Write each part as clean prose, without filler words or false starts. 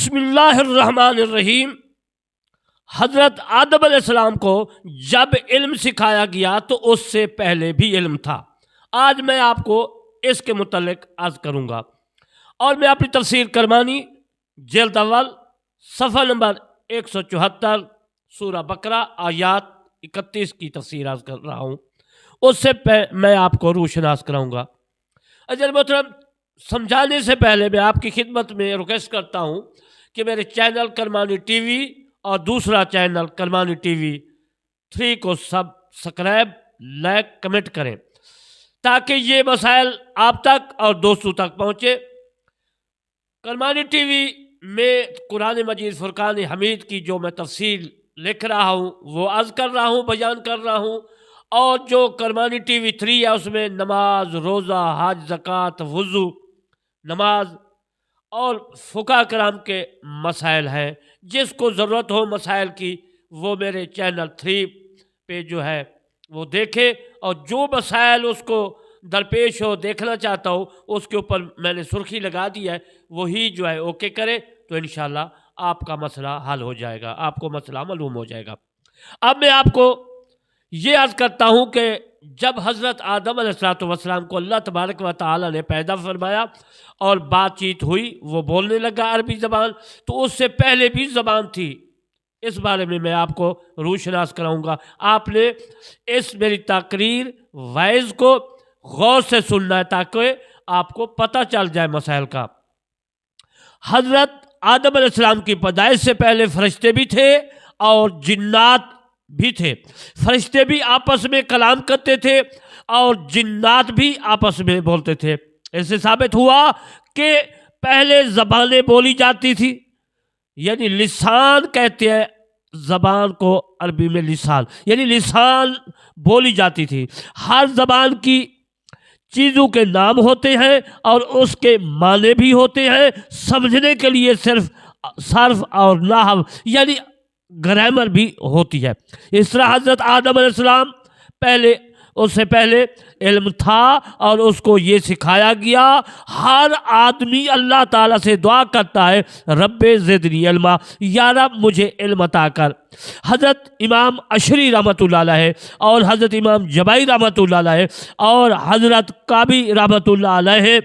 بسم اللہ الرحمن الرحیم۔ حضرت آدم علیہ السلام کو جب علم سکھایا گیا تو اس سے پہلے بھی علم تھا۔ آج میں آپ کو اس کے متعلق عرض کروں گا، اور میں اپنی تفسیر کرمانی جلد اول صفحہ نمبر 174 سورہ بقرہ آیات 31 کی تفسیر عرض کر رہا ہوں۔ اس سے میں آپ کو روشناس کراؤں گا۔ اجل محترم، سمجھانے سے پہلے میں آپ کی خدمت میں ریکویسٹ کرتا ہوں کہ میرے چینل کرمانی ٹی وی اور دوسرا چینل کرمانی ٹی وی 3 کو سبسکرائب، لائک، کمنٹ کریں تاکہ یہ مسائل آپ تک اور دوستوں تک پہنچے۔ کرمانی ٹی وی میں قرآن مجید فرقان حمید کی جو میں تفسیر لکھ رہا ہوں وہ عرض کر رہا ہوں، بیان کر رہا ہوں، اور جو کرمانی ٹی وی 3 ہے اس میں نماز، روزہ، حج، زکوٰۃ، وضو، نماز اور فقہ کرام کے مسائل ہیں۔ جس کو ضرورت ہو مسائل کی وہ میرے چینل 3 پہ جو ہے وہ دیکھے، اور جو مسائل اس کو درپیش ہو دیکھنا چاہتا ہو اس کے اوپر میں نے سرخی لگا دی ہے، وہی جو ہے اوکے کرے تو انشاءاللہ آپ کا مسئلہ حل ہو جائے گا، آپ کو مسئلہ معلوم ہو جائے گا۔ اب میں آپ کو یہ عرض کرتا ہوں کہ جب حضرت آدم علیہ السلام کو اللہ تبارک و تعالی نے پیدا فرمایا اور بات چیت ہوئی، وہ بولنے لگا عربی زبان، تو اس سے پہلے بھی زبان تھی۔ اس بارے میں میں آپ کو روشناس کراؤں گا۔ آپ نے اس میری تقریر وائز کو غور سے سننا ہے تاکہ آپ کو پتہ چل جائے مسائل کا۔ حضرت آدم علیہ السلام کی پیدائش سے پہلے فرشتے بھی تھے اور جنات بھی تھے۔ فرشتے بھی آپس میں کلام کرتے تھے اور جنات بھی آپس میں بولتے تھے۔ اس سے ثابت ہوا کہ پہلے زبانیں بولی جاتی تھی، یعنی لسان کہتے ہیں زبان کو عربی میں، لسان یعنی لسان بولی جاتی تھی۔ ہر زبان کی چیزوں کے نام ہوتے ہیں اور اس کے معنی بھی ہوتے ہیں۔ سمجھنے کے لیے صرف اور نحو یعنی گرامر بھی ہوتی ہے۔ اس طرح حضرت آدم علیہ السلام اس سے پہلے علم تھا اور اس کو یہ سکھایا گیا۔ ہر آدمی اللہ تعالیٰ سے دعا کرتا ہے، رب زدنی علما، یا رب مجھے علم عطا کر۔ حضرت امام اشری رحمۃ اللہ علیہ اور حضرت امام جبائی رحمۃ اللہ علیہ اور حضرت کعبی رحمۃ اللہ علیہ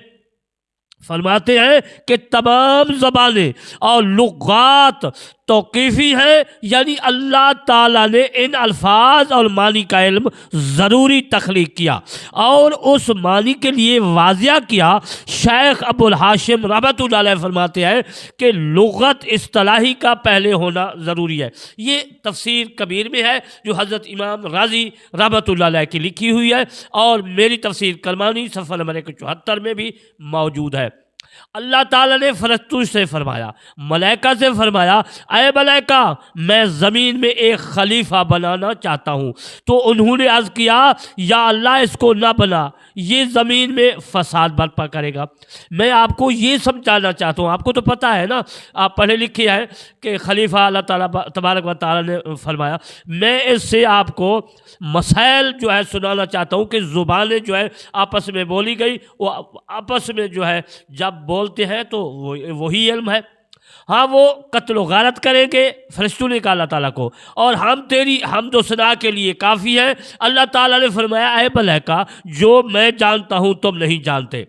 فرماتے ہیں کہ تمام زبانیں اور لغات توقیفی ہیں، یعنی اللہ تعالیٰ نے ان الفاظ اور معنی کا علم ضروری تخلیق کیا اور اس معنی کے لیے واضح کیا۔ شیخ ابو الحاشم رحمۃ اللہ علیہ فرماتے ہیں کہ لغت اصطلاحی کا پہلے ہونا ضروری ہے۔ یہ تفسیر کبیر میں ہے جو حضرت امام رازی رحمۃ اللہ علیہ کی لکھی ہوئی ہے، اور میری تفسیر کرمانی صفحہ نمبر 174 میں بھی موجود ہے۔ اللہ تعالیٰ نے فرشتوں سے فرمایا، ملائکہ سے فرمایا، اے ملائکہ میں زمین میں ایک خلیفہ بنانا چاہتا ہوں، تو انہوں نے عرض کیا یا اللہ اس کو نہ بنا، یہ زمین میں فساد برپا کرے گا۔ میں آپ کو یہ سمجھانا چاہتا ہوں، آپ کو تو پتہ ہے نا، آپ پڑھے لکھے ہیں کہ خلیفہ اللہ تعالیٰ تبارک و تعالیٰ نے فرمایا۔ میں اس سے آپ کو مسائل جو ہے سنانا چاہتا ہوں کہ زبانیں جو ہے آپس میں بولی گئی، وہ آپس میں جو ہے جب بولتے ہیں تو وہی علم ہے۔ ہاں، وہ قتل و غارت کریں گے، فرشتوں نے کہا اللہ تعالیٰ کو، اور ہم تیری حمد و ثنا کے لیے کافی ہیں۔ اللہ تعالیٰ نے فرمایا، اے ملائکہ جو میں جانتا ہوں تم نہیں جانتے۔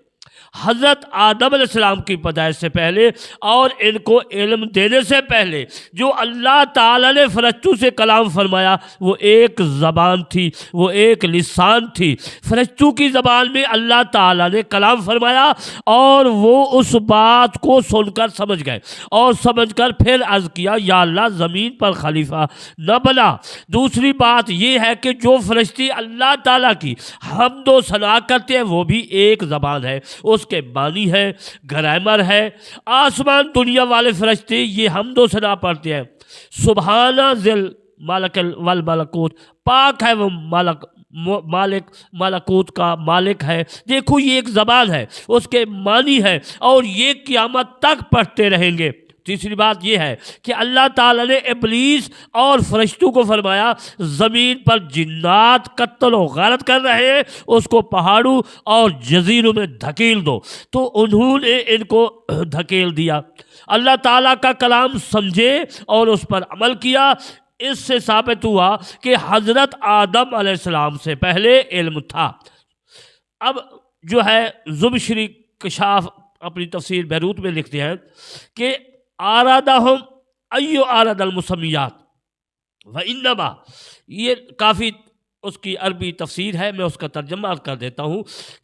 حضرت آدم علیہ السلام کی پیدائش سے پہلے اور ان کو علم دینے سے پہلے جو اللہ تعالیٰ نے فرشتوں سے کلام فرمایا وہ ایک زبان تھی، وہ ایک لسان تھی۔ فرشتوں کی زبان میں اللہ تعالیٰ نے کلام فرمایا اور وہ اس بات کو سن کر سمجھ گئے، اور سمجھ کر پھر عرض کیا یا اللہ زمین پر خلیفہ نہ بنا۔ دوسری بات یہ ہے کہ جو فرشتے اللہ تعالیٰ کی حمد و ثنا کرتے ہیں وہ بھی ایک زبان ہے، اس کے معنی ہے، گرامر ہے۔ آسمان دنیا والے فرشتے یہ حمد و ثنا پڑھتے ہیں، سبحانہ ذل مالک والملکوت، پاک ہے وہ مالک ملکوت کا مالک ہے۔ دیکھو یہ ایک زبان ہے، اس کے معنی ہے، اور یہ قیامت تک پڑھتے رہیں گے۔ تیسری بات یہ ہے کہ اللہ تعالیٰ نے ابلیس اور فرشتوں کو فرمایا زمین پر جنات قتل و غارت کر رہے ہیں، اس کو پہاڑوں اور جزیروں میں دھکیل دو، تو انہوں نے ان کو دھکیل دیا۔ اللہ تعالیٰ کا کلام سمجھے اور اس پر عمل کیا، اس سے ثابت ہوا کہ حضرت آدم علیہ السلام سے پہلے علم تھا۔ اب جو ہے زمخشری کشاف اپنی تفسیر بیروت میں لکھتے ہیں کہ آرادہم ایو آراد المسمیات وانما، یہ کافی اس کی عربی تفسیر ہے، میں اس کا ترجمہ کر دیتا ہوں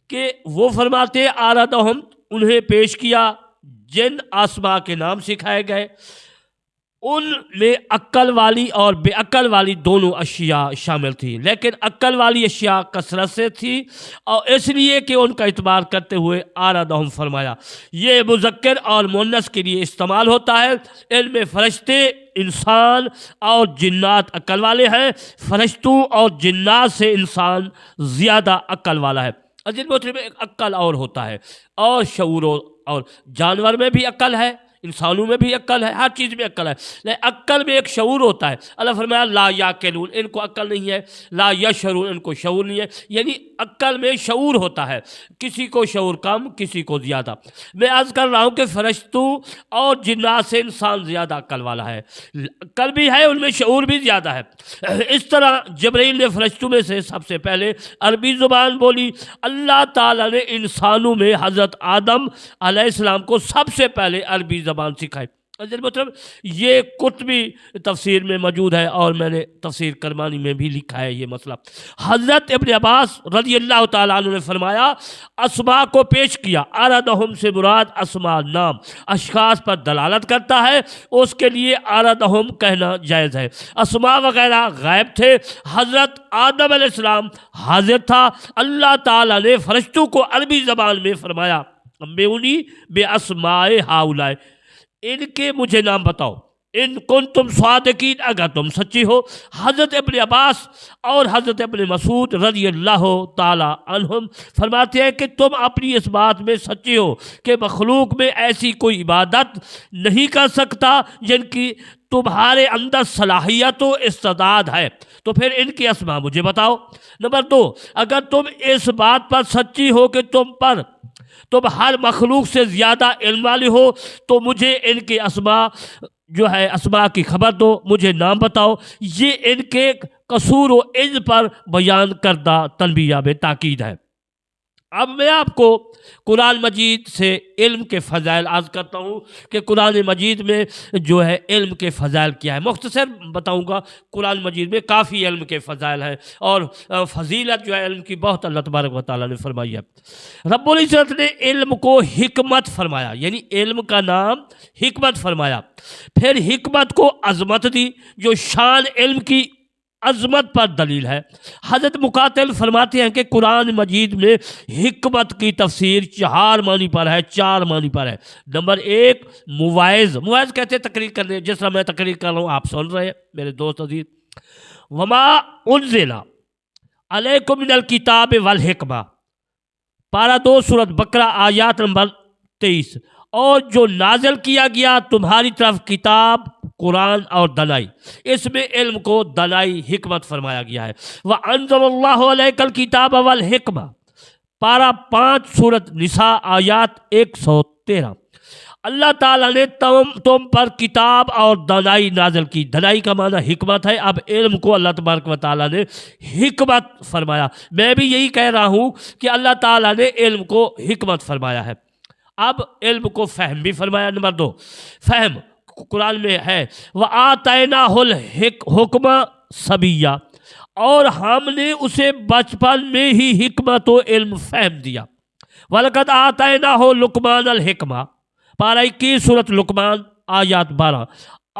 کہ وہ فرماتے آرادہم، انہیں پیش کیا جن آسماء کے نام سکھائے گئے، ان میں عقل والی اور بے عقل والی دونوں اشیاء شامل تھی، لیکن عقل والی اشیاء کثرت سے تھی، اور اس لیے کہ ان کا اعتبار کرتے ہوئے آرادہم فرمایا۔ یہ مذکر اور مؤنث کے لیے استعمال ہوتا ہے۔ ان میں فرشتے، انسان اور جنات عقل والے ہیں، فرشتوں اور جنات سے انسان زیادہ عقل والا ہے۔ عزیز محترم، ایک عقل اور ہوتا ہے، اور شعور اور جانور میں بھی عقل ہے، انسانوں میں بھی عقل ہے، ہر چیز میں عقل ہے، لیکن عقل میں ایک شعور ہوتا ہے۔ اللہ فرمایا لا یعقلون، ان کو عقل نہیں ہے، لا یشعرون، ان کو شعور نہیں ہے، یعنی عقل میں شعور ہوتا ہے، کسی کو شعور کم، کسی کو زیادہ۔ میں عرض کر رہا ہوں کہ فرشتوں اور جنات سے انسان زیادہ عقل والا ہے، عقل بھی ہے، ان میں شعور بھی زیادہ ہے۔ اس طرح جبرائیل نے فرشتوں میں سے سب سے پہلے عربی زبان بولی۔ اللہ تعالیٰ نے انسانوں میں حضرت آدم علیہ السلام کو سب سے پہلے عربی زبان سکھائی۔ مطلب یہ قرطبی تفسیر میں موجود ہے، اور میں نے تفسیر کرمانی میں بھی لکھا ہے یہ مسئلہ۔ حضرت ابن عباس رضی اللہ تعالیٰ عنہ نے فرمایا اسماء کو پیش کیا، آرادہم سے مراد اسماء نام اشخاص پر دلالت کرتا ہے، اس کے لیے آرادہم کہنا جائز ہے۔ اسماء وغیرہ غائب تھے، حضرت آدم علیہ السلام حاضر تھا۔ اللہ تعالیٰ نے فرشتوں کو عربی زبان میں فرمایا انبئونی باسماء ہؤلاء، ان کے مجھے نام بتاؤ، ان کنتم صادقین، اگر تم سچی ہو۔ حضرت ابن عباس اور حضرت ابن مسعود رضی اللہ تعالی عنہم فرماتے ہیں کہ تم اپنی اس بات میں سچی ہو کہ مخلوق میں ایسی کوئی عبادت نہیں کر سکتا جن کی تمہارے اندر صلاحیت و استعداد ہے، تو پھر ان کی اسماء مجھے بتاؤ۔ نمبر 2، اگر تم اس بات پر سچی ہو کہ تم ہر مخلوق سے زیادہ علم والے ہو، تو مجھے ان کے اسماء اسماء کی خبر دو، مجھے نام بتاؤ۔ یہ ان کے قصور و عجز پر بیان کردہ تنبیہ میں تاکید ہے۔ اب میں آپ کو قرآن مجید سے علم کے فضائل عرض کرتا ہوں کہ قرآن مجید میں جو ہے علم کے فضائل کیا ہے۔ مختصر بتاؤں گا، قرآن مجید میں کافی علم کے فضائل ہیں، اور فضیلت جو ہے علم کی بہت اللہ تبارک و تعالیٰ نے فرمائی ہے۔ رب العزت نے علم کو حکمت فرمایا، یعنی علم کا نام حکمت فرمایا، پھر حکمت کو عظمت دی جو شان علم کی عظمت پر دلیل ہے۔ حضرت مقاتل فرماتے ہیں کہ قرآن مجید میں حکمت کی تفسیر 4 معنی پر ہے، 4 معنی پر ہے۔ نمبر 1، مواعظ کہتے ہیں تقریر کرنے، جس طرح میں تقریر کر رہا ہوں آپ سن رہے ہیں میرے دوست عزیز۔ وما انزل علیکم من الکتاب والحکمہ، پارہ 2 سورۃ بقرہ آیات نمبر 23، اور جو نازل کیا گیا تمہاری طرف کتاب، قرآن اور دانائی، اس میں علم کو دانائی حکمت فرمایا گیا ہے۔ وَأَنزَلَ اللَّهُ عَلَيْكَ الْكِتَابَ وَالْحِکْمَةَ، پارہ 5 سورۃ نساء آیات 113، اللہ تعالیٰ نے تم پر کتاب اور دانائی نازل کی۔ دانائی کا معنی حکمت ہے۔ اب علم کو اللہ تبارک و تعالیٰ نے حکمت فرمایا۔ میں بھی یہی کہہ رہا ہوں کہ اللہ تعالیٰ نے علم کو حکمت فرمایا ہے۔ اب علم کو فہم بھی فرمایا۔ نمبر 2، فہم قرآن میں ہے وَآتَيْنَاهُ الْحِکْمَةَ صَبِیًّا، اور ہم نے اسے بچپن میں ہی حکمت و علم فہم دیا۔ وَلَقَدْ آتَيْنَاهُ لُقْمَانَ الْحِکْمَةَ، پارہ 21 سورۃ لقمان آیات 12،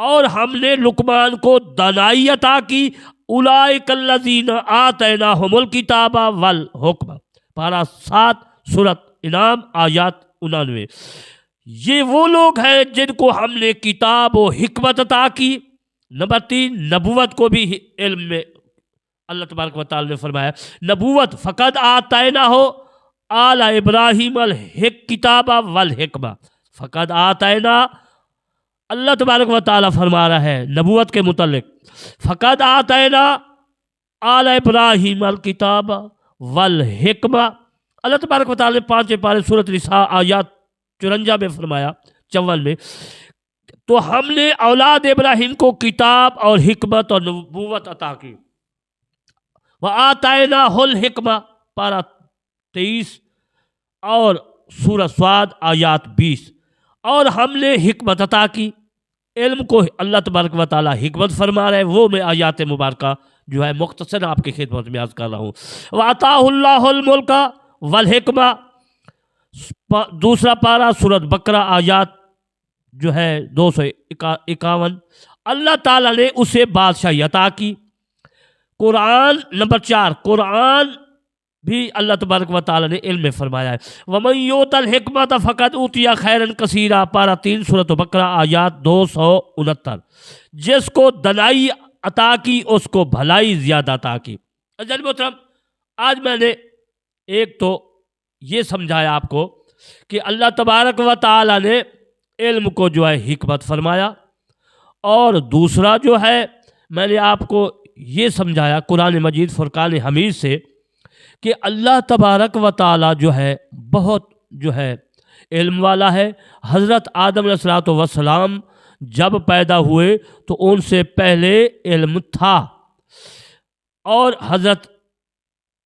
اور ہم نے لقمان کو دانائی عطا کی۔ اولئک الذین آتیناہم الکتاب والحکمہ، پارہ 7 سورۃ انعام آیات 99، یہ وہ لوگ ہیں جن کو ہم نے کتاب و حکمت عطا کی۔ نمبر 3، نبوت کو بھی علم میں اللہ تبارک و تعالی نے فرمایا نبوت، فقد آتیناہ آل ابراہیم الکتاب والحکمہ، فقد آتینا، اللہ تبارک و تعالی فرما رہا ہے نبوت کے متعلق، فقد آتینا آل ابراہیم الکتاب والحکمہ۔ اللہ تبارک و تعالی نے 5 پارے سورۃ نساء آیات 54 میں فرمایا، 54 میں، تو ہم نے اولاد ابراہیم کو کتاب اور حکمت اور نبوت عطا کی. وَآتَيْنَاهُ الْحِكْمَةَ پارہ 23 اور سورہ صاد آیات 20. اور ہم نے حکمت عطا کی. علم کو اللہ تبارک و تعالیٰ حکمت فرما رہے ہیں، وہ میں آیات مبارکہ جو ہے مختصر آپ کی خدمت میں عرض کر رہا ہوں. وَعَطَاهُ اللَّهُ الْمُلْكَ وَالْحِكْمَةَ دوسرا پارہ سورۃ بقرہ آیات جو ہے 251. اللہ تعالیٰ نے اسے بادشاہی عطا کی. قرآن نمبر 4، قرآن بھی اللہ تبارک و تعالیٰ نے علم میں فرمایا ہے. وَمَن يُؤْتَ الْحِكْمَةَ فَقَدْ أُوتِيَ خَيْرًا كَثِيرًا پارہ 3 سورۃ بقرہ آیات 269. جس کو دنائی عطا کی اس کو بھلائی زیادہ عطا کی. جناب محترم، آج میں نے ایک تو یہ سمجھایا آپ کو کہ اللہ تبارک و تعالیٰ نے علم کو جو ہے حکمت فرمایا، اور دوسرا جو ہے میں نے آپ کو یہ سمجھایا قرآن مجید فرقان حمید سے کہ اللہ تبارک و تعالیٰ جو ہے بہت جو ہے علم والا ہے. حضرت آدم علیہ السلام جب پیدا ہوئے تو ان سے پہلے علم تھا، اور حضرت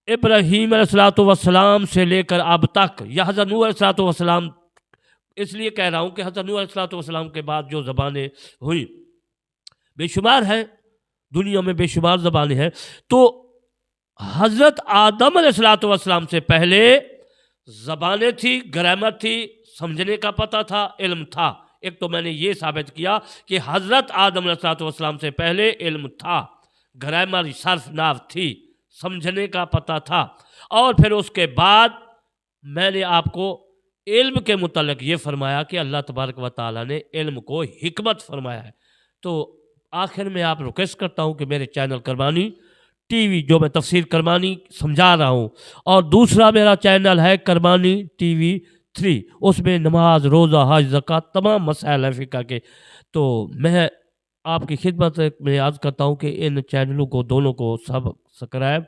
ابراہیم علیہ السلام سے لے کر اب تک، یا حضرت نوح علیہ السلام، اس لیے کہہ رہا ہوں کہ حضرت نوح علیہ السلام کے بعد جو زبانیں ہوئی بے شمار ہیں، دنیا میں بے شمار زبانیں ہیں. تو حضرت آدم علیہ السلام سے پہلے زبانیں تھی، گرامر تھی، سمجھنے کا پتہ تھا، علم تھا. ایک تو میں نے یہ ثابت کیا کہ حضرت آدم علیہ السلام سے پہلے علم تھا، گرامر صرف ناو تھی، سمجھنے کا پتہ تھا. اور پھر اس کے بعد میں نے آپ کو علم کے متعلق یہ فرمایا کہ اللہ تبارک و تعالیٰ نے علم کو حکمت فرمایا ہے. تو آخر میں آپ ریکویسٹ کرتا ہوں کہ میرے چینل کرمانی ٹی وی جو میں تفسیر کرمانی سمجھا رہا ہوں، اور دوسرا میرا چینل ہے کرمانی ٹی وی 3، اس میں نماز، روزہ، حج، زکوٰۃ تمام مسائل ہیں فقہ کے. تو میں آپ کی خدمت میں عرض کرتا ہوں کہ ان چینلوں کو دونوں کو سبسکرائب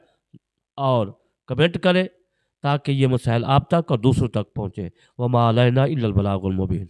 اور کمنٹ کریں تاکہ یہ مسائل آپ تک اور دوسروں تک پہنچے. وما علینا الا البلاغ المبین.